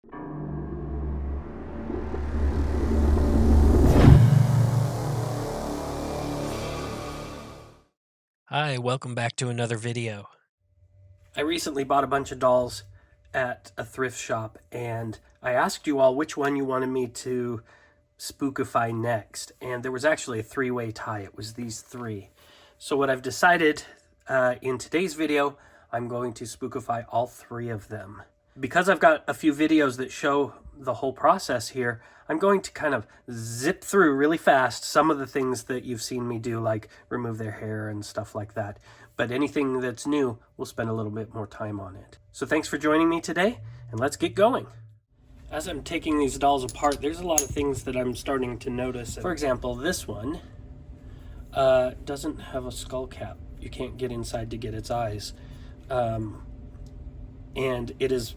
Hi, welcome back to another video. I recently bought a bunch of dolls at a thrift shop, and I asked you all which one you wanted me to spookify next, and there was actually a three-way tie. It was these three. So what I've decided in today's video, I'm going to spookify all three of them. Because I've got a few videos that show the whole process here, I'm going to kind of zip through really fast some of the things that you've seen me do, like remove their hair and stuff like that. But anything that's new, we'll spend a little bit more time on it. So thanks for joining me today, and let's get going. As I'm taking these dolls apart, there's a lot of things that I'm starting to notice. For example, this one doesn't have a skull cap. You can't get inside to get its eyes. And it is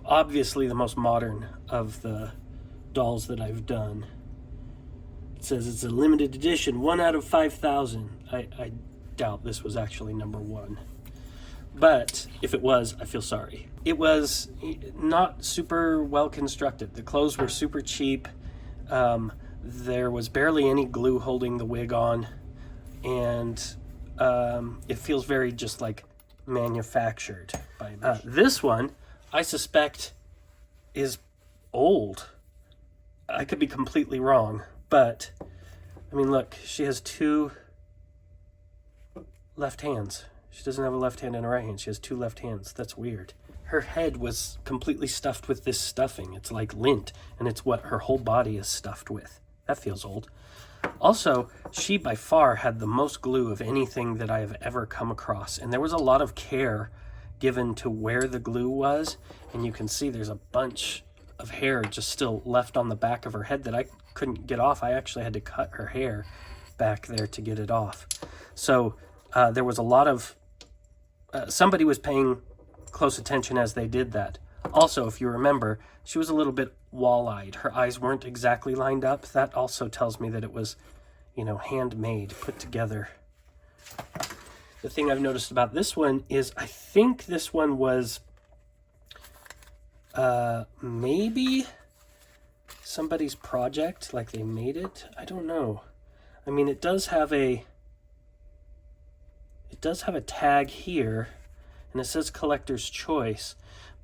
obviously the most modern of the dolls that I've done. It says it's a limited edition, 1 out of 5,000. I doubt this was actually number one. But if it was, I feel sorry. It was not super well constructed. The clothes were super cheap. There was barely any glue holding the wig on. And it feels very just like manufactured by this one, I suspect, is old. I could be completely wrong, but I mean, look, she has two left hands. She doesn't have a left hand and a right hand. She has two left hands. That's weird. Her head was completely stuffed with this stuffing. It's like lint, and it's what her whole body is stuffed with. That feels old. Also, she by far had the most glue of anything that I have ever come across, and there was a lot of care given to where the glue was, and you can see there's a bunch of hair just still left on the back of her head that I couldn't get off. I actually had to cut her hair back there to get it off. So there was a lot of somebody was paying close attention as they did that. Also, if you remember, she was a little bit wall-eyed. Her eyes weren't exactly lined up. That also tells me that it was, handmade, put together. The thing I've noticed about this one is I think this one was maybe somebody's project, like they made it. I don't know. I mean, it does have a tag here, and it says collector's choice.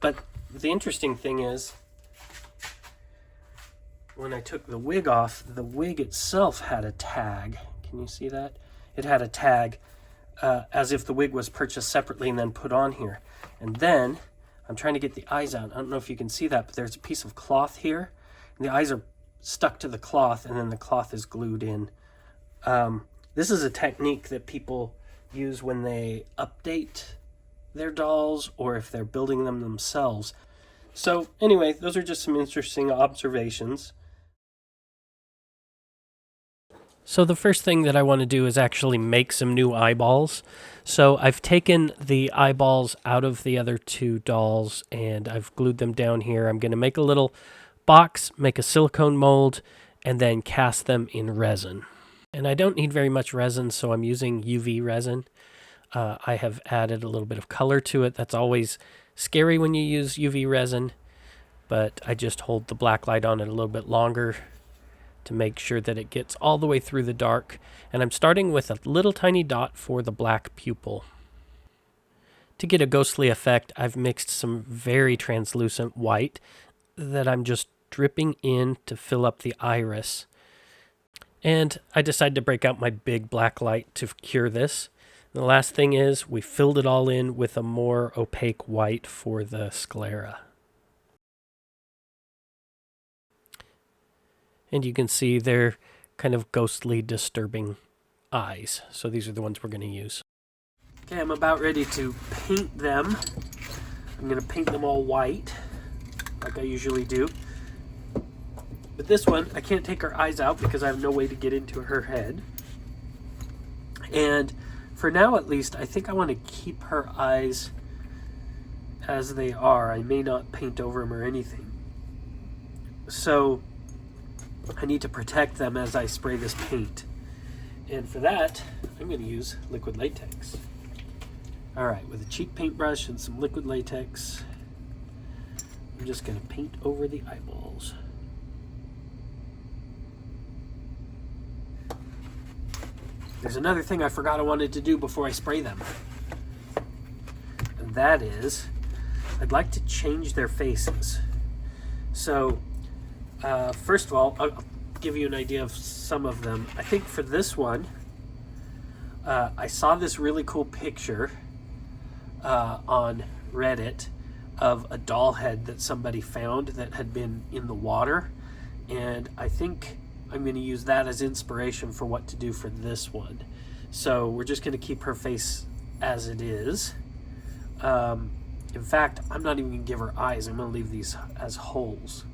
But the interesting thing is, when I took the wig off, the wig itself had a tag. Can you see that? It had a tag as if the wig was purchased separately and then put on here. And then, I'm trying to get the eyes out. I don't know if you can see that, but there's a piece of cloth here. And the eyes are stuck to the cloth, and then the cloth is glued in. This is a technique that people use when they update their dolls or if they're building them themselves. So anyway, those are just some interesting observations. So the first thing that I want to do is actually make some new eyeballs. So I've taken the eyeballs out of the other two dolls and I've glued them down here. I'm going to make a little box, make a silicone mold, and then cast them in resin. And I don't need very much resin, so I'm using UV resin. I have added a little bit of color to it. That's always scary when you use UV resin, but I just hold the black light on it a little bit longer to make sure that it gets all the way through the dark. And I'm starting with a little tiny dot for the black pupil. To get a ghostly effect, I've mixed some very translucent white that I'm just dripping in to fill up the iris. And I decided to break out my big black light to cure this. The last thing is we filled it all in with a more opaque white for the sclera. And you can see they're kind of ghostly, disturbing eyes. So these are the ones we're going to use. Okay, I'm about ready to paint them. I'm going to paint them all white, like I usually do. But this one, I can't take her eyes out because I have no way to get into her head. And for now, at least, I think I want to keep her eyes as they are. I may not paint over them or anything. So I need to protect them as I spray this paint. And for that, I'm going to use liquid latex. All right, with a cheap paintbrush and some liquid latex, I'm just going to paint over the eyeballs. There's another thing I forgot I wanted to do before I spray them. And that is, I'd like to change their faces. So, first of all, I'll give you an idea of some of them. I think for this one, I saw this really cool picture on Reddit of a doll head that somebody found that had been in the water. And I think I'm going to use that as inspiration for what to do for this one. So we're just going to keep her face as it is. In fact, I'm not even going to give her eyes. I'm going to leave these as holes.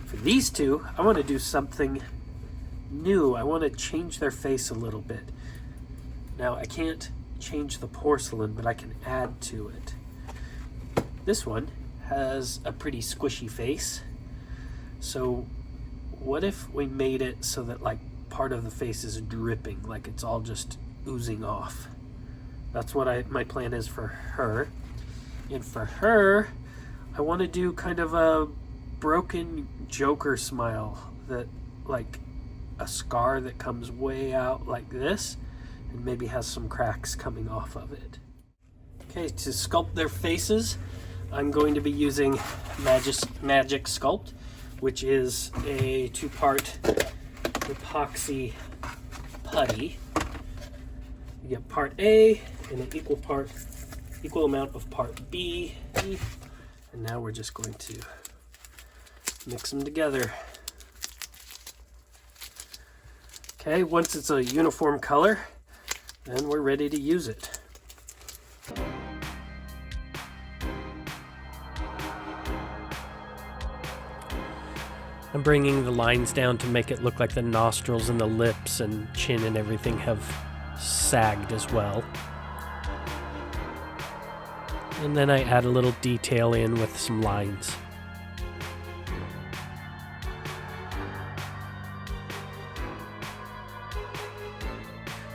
For these two, I want to do something new. I want to change their face a little bit. Now, I can't change the porcelain, but I can add to it. This one has a pretty squishy face. So what if we made it so that like part of the face is dripping, like it's all just oozing off? That's what my plan is for her. And for her, I want to do kind of a broken Joker smile, that like a scar that comes way out like this and maybe has some cracks coming off of it. Okay, to sculpt their faces, I'm going to be using Magic Sculpt, which is a 2-part epoxy putty. You get part A and an equal amount of part B. And now we're just going to mix them together. Okay, once it's a uniform color, then we're ready to use it. I'm bringing the lines down to make it look like the nostrils and the lips and chin and everything have sagged as well. And then I add a little detail in with some lines.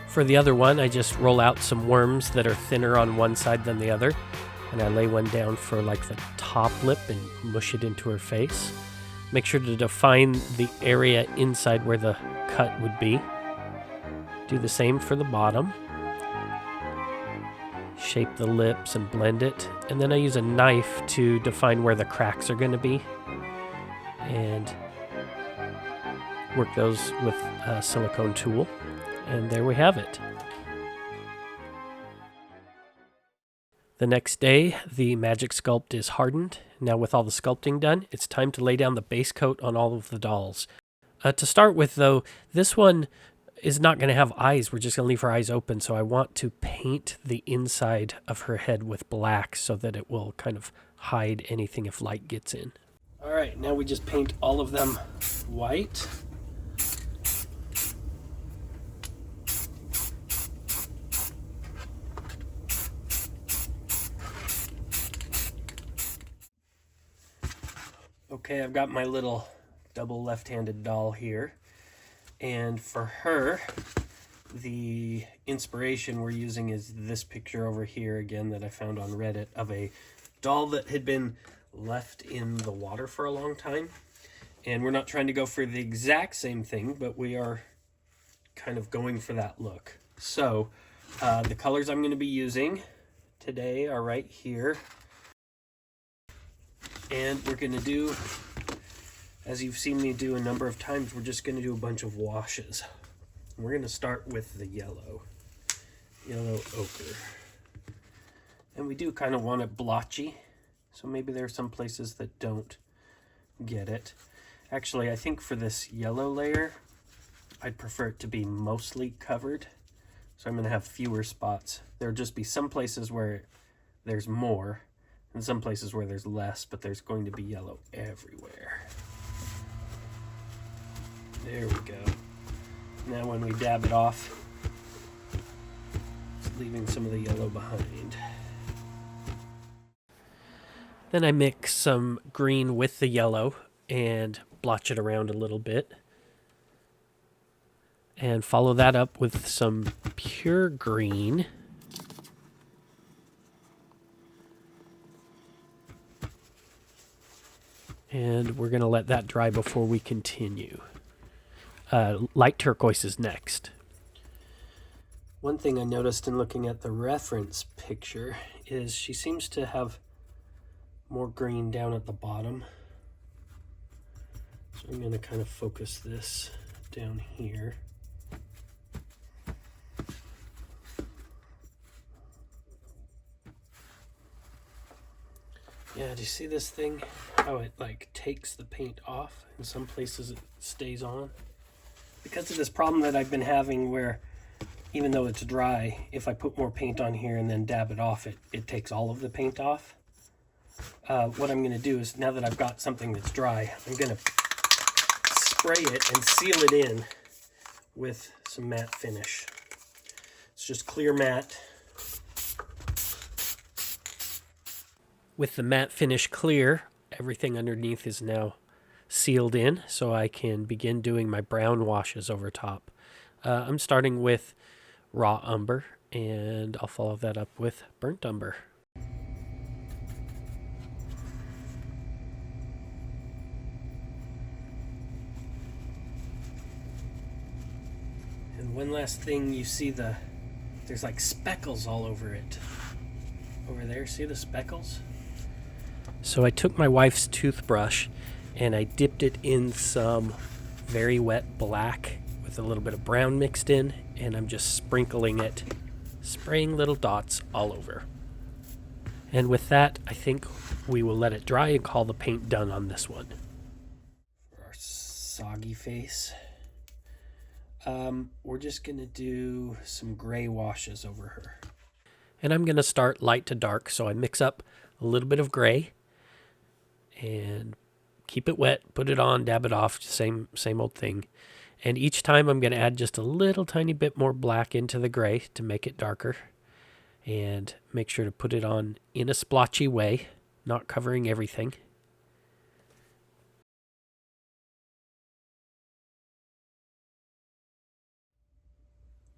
For the other one, I just roll out some worms that are thinner on one side than the other, and I lay one down for like the top lip and mush it into her face. Make sure to define the area inside where the cut would be. Do the same for the bottom. Shape the lips and blend it. And then I use a knife to define where the cracks are going to be. And work those with a silicone tool. And there we have it. The next day, the Magic Sculpt is hardened. Now with all the sculpting done, it's time to lay down the base coat on all of the dolls. To start with though, this one is not going to have eyes. We're just going to leave her eyes open. So I want to paint the inside of her head with black so that it will kind of hide anything if light gets in. All right, now we just paint all of them white. Okay, I've got my little double left-handed doll here. And for her, the inspiration we're using is this picture over here again that I found on Reddit of a doll that had been left in the water for a long time. And we're not trying to go for the exact same thing, but we are kind of going for that look. So the colors I'm going to be using today are right here. And we're going to do, as you've seen me do a number of times, we're just going to do a bunch of washes. We're going to start with the yellow ochre. And we do kind of want it blotchy, so maybe there are some places that don't get it. Actually, I think for this yellow layer, I'd prefer it to be mostly covered. So I'm going to have fewer spots. There'll just be some places where there's more, and some places where there's less, but there's going to be yellow everywhere. There we go. Now when we dab it off, it's leaving some of the yellow behind. Then I mix some green with the yellow and blotch it around a little bit. And follow that up with some pure green. And we're going to let that dry before we continue. Light turquoise is next. One thing I noticed in looking at the reference picture is she seems to have more green down at the bottom. So I'm going to kind of focus this down here. Yeah, do you see this thing? How it like takes the paint off? In some places it stays on. Because of this problem that I've been having where even though it's dry, if I put more paint on here and then dab it off, it takes all of the paint off. What I'm going to do is, now that I've got something that's dry, I'm going to spray it and seal it in with some matte finish. It's just clear matte. With the matte finish clear, everything underneath is now sealed in, so I can begin doing my brown washes over top. I'm starting with raw umber, and I'll follow that up with burnt umber. And one last thing, you see there's like speckles all over it. Over there, see the speckles? So I took my wife's toothbrush and I dipped it in some very wet black with a little bit of brown mixed in, and I'm just sprinkling it, spraying little dots all over. And with that, I think we will let it dry and call the paint done on this one. For our soggy face, we're just gonna do some gray washes over her. And I'm going to start light to dark, so I mix up a little bit of gray and keep it wet, put it on, dab it off, same old thing. And each time I'm going to add just a little tiny bit more black into the gray to make it darker. And make sure to put it on in a splotchy way, not covering everything.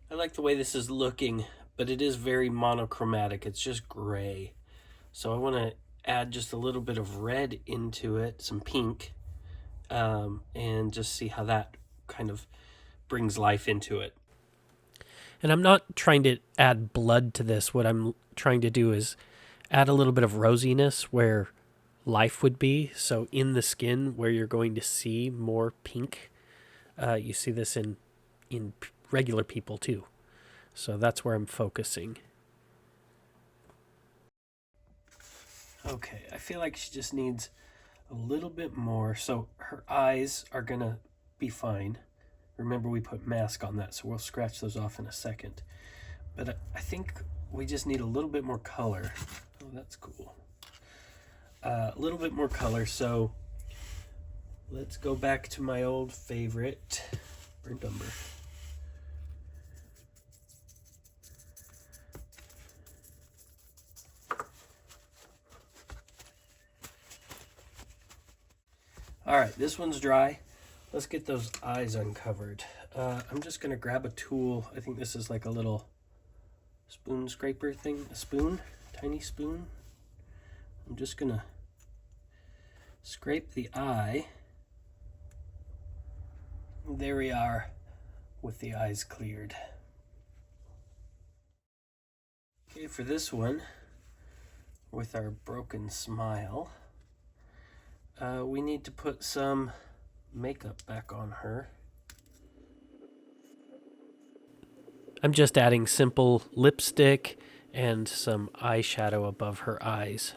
I like the way this is looking, but it is very monochromatic. It's just gray. So I want to add just a little bit of red into it, some pink, and just see how that kind of brings life into it. And I'm not trying to add blood to this. What I'm trying to do is add a little bit of rosiness where life would be. So in the skin where you're going to see more pink, you see this in regular people too. So that's where I'm focusing. Okay, I feel like she just needs a little bit more. So her eyes are gonna be fine. Remember, we put mask on that, so we'll scratch those off in a second. But I think we just need a little bit more color. Oh, that's cool. A little bit more color, so let's go back to my old favorite, burnt umber. All right, this one's dry. Let's get those eyes uncovered. I'm just gonna grab a tool. I think this is like a little spoon scraper thing. A spoon, tiny spoon. I'm just gonna scrape the eye. There we are, with the eyes cleared. Okay, for this one, with our broken smile, we need to put some makeup back on her. I'm just adding simple lipstick and some eyeshadow above her eyes.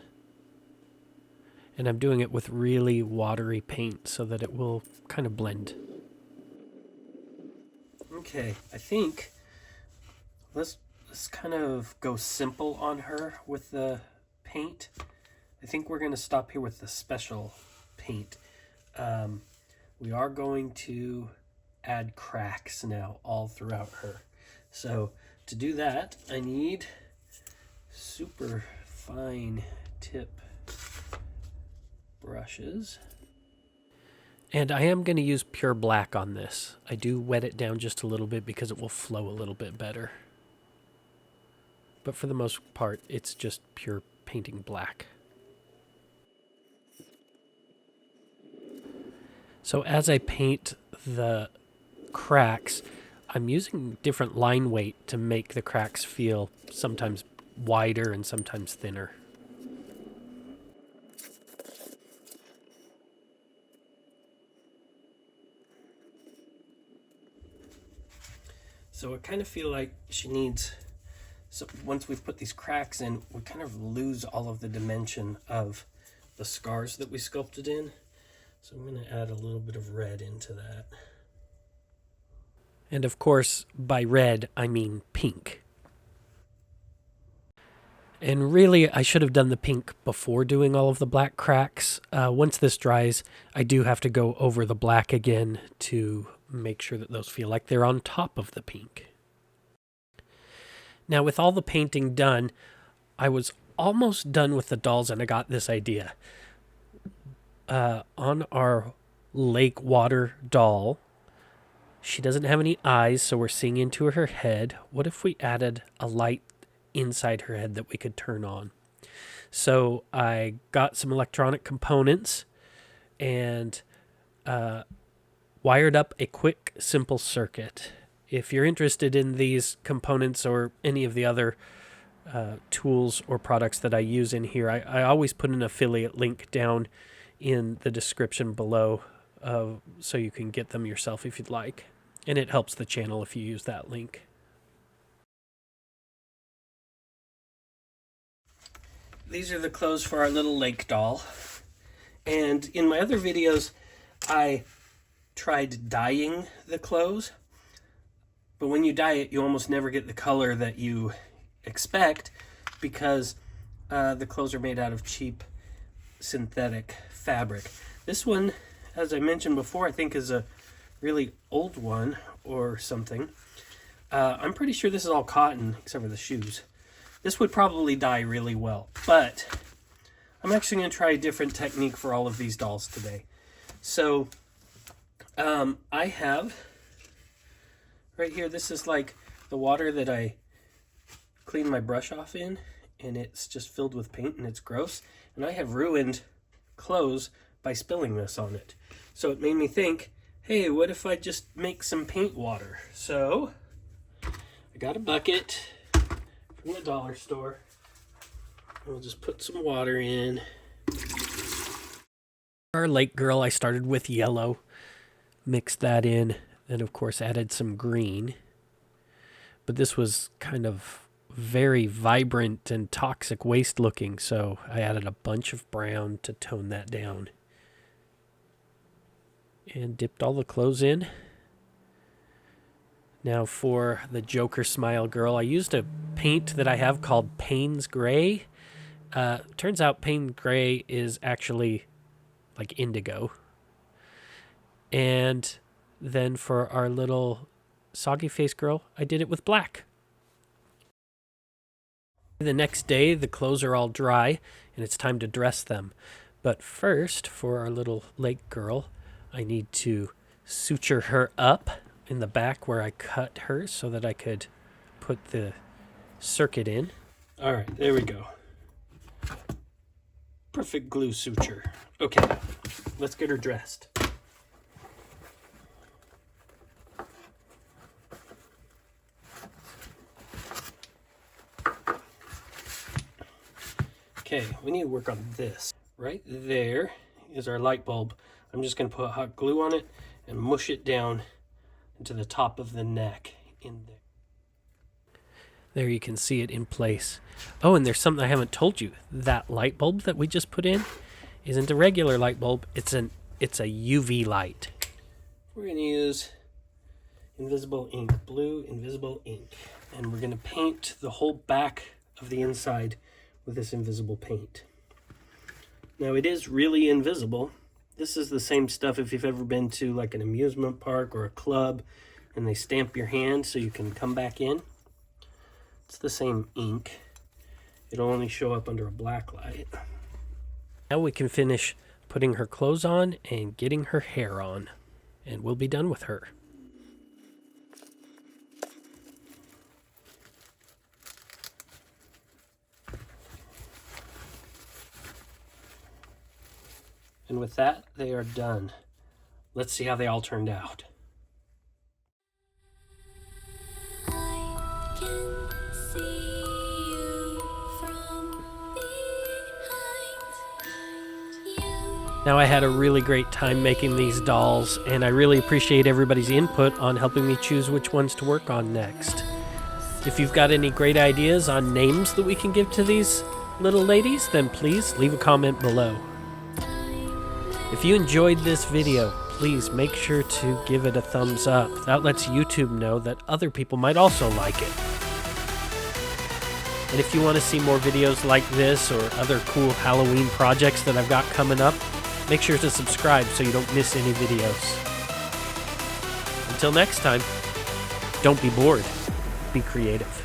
And I'm doing it with really watery paint so that it will kind of blend. Okay, I think let's kind of go simple on her with the paint. I think we're going to stop here with the special paint. We are going to add cracks now all throughout her. So to do that, I need super fine tip brushes. And I am going to use pure black on this. I do wet it down just a little bit because it will flow a little bit better. But for the most part, it's just pure painting black. So as I paint the cracks, I'm using different line weight to make the cracks feel sometimes wider and sometimes thinner. So I kind of feel like she needs, so once we've put these cracks in, we kind of lose all of the dimension of the scars that we sculpted in. So I'm going to add a little bit of red into that. And of course, by red, I mean pink. And really, I should have done the pink before doing all of the black cracks. Once this dries, I do have to go over the black again to make sure that those feel like they're on top of the pink. Now, with all the painting done, I was almost done with the dolls and I got this idea. On our lake water doll, she doesn't have any eyes, so we're seeing into her head. What if we added a light inside her head that we could turn on? So I got some electronic components and wired up a quick, simple circuit. If you're interested in these components or any of the other tools or products that I use in here, I always put an affiliate link down in the description below so you can get them yourself if you'd like. And it helps the channel if you use that link. These are the clothes for our little lake doll. And in my other videos, I tried dyeing the clothes. But when you dye it, you almost never get the color that you expect because the clothes are made out of cheap synthetic fabric. This one, as I mentioned before, I think is a really old one or something. I'm pretty sure this is all cotton except for the shoes. This would probably dye really well, but I'm actually going to try a different technique for all of these dolls today. So I have right here, this is like the water that I clean my brush off in, and it's just filled with paint and it's gross. And I have ruined clothes by spilling this on it. So it made me think, hey, what if I just make some paint water? So I got a bucket from the dollar store. We'll just put some water in. Our lake girl, I started with yellow, mixed that in, then of course added some green. But this was kind of very vibrant and toxic waste looking, so I added a bunch of brown to tone that down. And dipped all the clothes in. Now for the Joker Smile Girl, I used a paint that I have called Payne's Gray. Turns out Payne's Gray is actually like indigo. And then for our little Soggy Face Girl, I did it with black. The next day, the clothes are all dry, and it's time to dress them. But first, for our little lake girl, I need to suture her up in the back where I cut her so that I could put the circuit in. All right, there we go. Perfect glue suture. Okay, let's get her dressed. Okay, we need to work on this. Right there is our light bulb. I'm just going to put hot glue on it and mush it down into the top of the neck in there. There you can see it in place. Oh, and there's something I haven't told you. That light bulb that we just put in isn't a regular light bulb. It's a UV light. We're going to use invisible ink, blue invisible ink. And we're going to paint the whole back of the inside with this invisible paint. Now it is really invisible. This is the same stuff if you've ever been to like an amusement park or a club and they stamp your hand so you can come back in. It's the same ink. It'll only show up under a black light. Now we can finish putting her clothes on and getting her hair on. And we'll be done with her. And with that, they are done. Let's see how they all turned out. I can see you from behind you. Now, I had a really great time making these dolls, and I really appreciate everybody's input on helping me choose which ones to work on next. If you've got any great ideas on names that we can give to these little ladies, then please leave a comment below. If you enjoyed this video, please make sure to give it a thumbs up. That lets YouTube know that other people might also like it. And if you want to see more videos like this or other cool Halloween projects that I've got coming up, make sure to subscribe so you don't miss any videos. Until next time, don't be bored, be creative.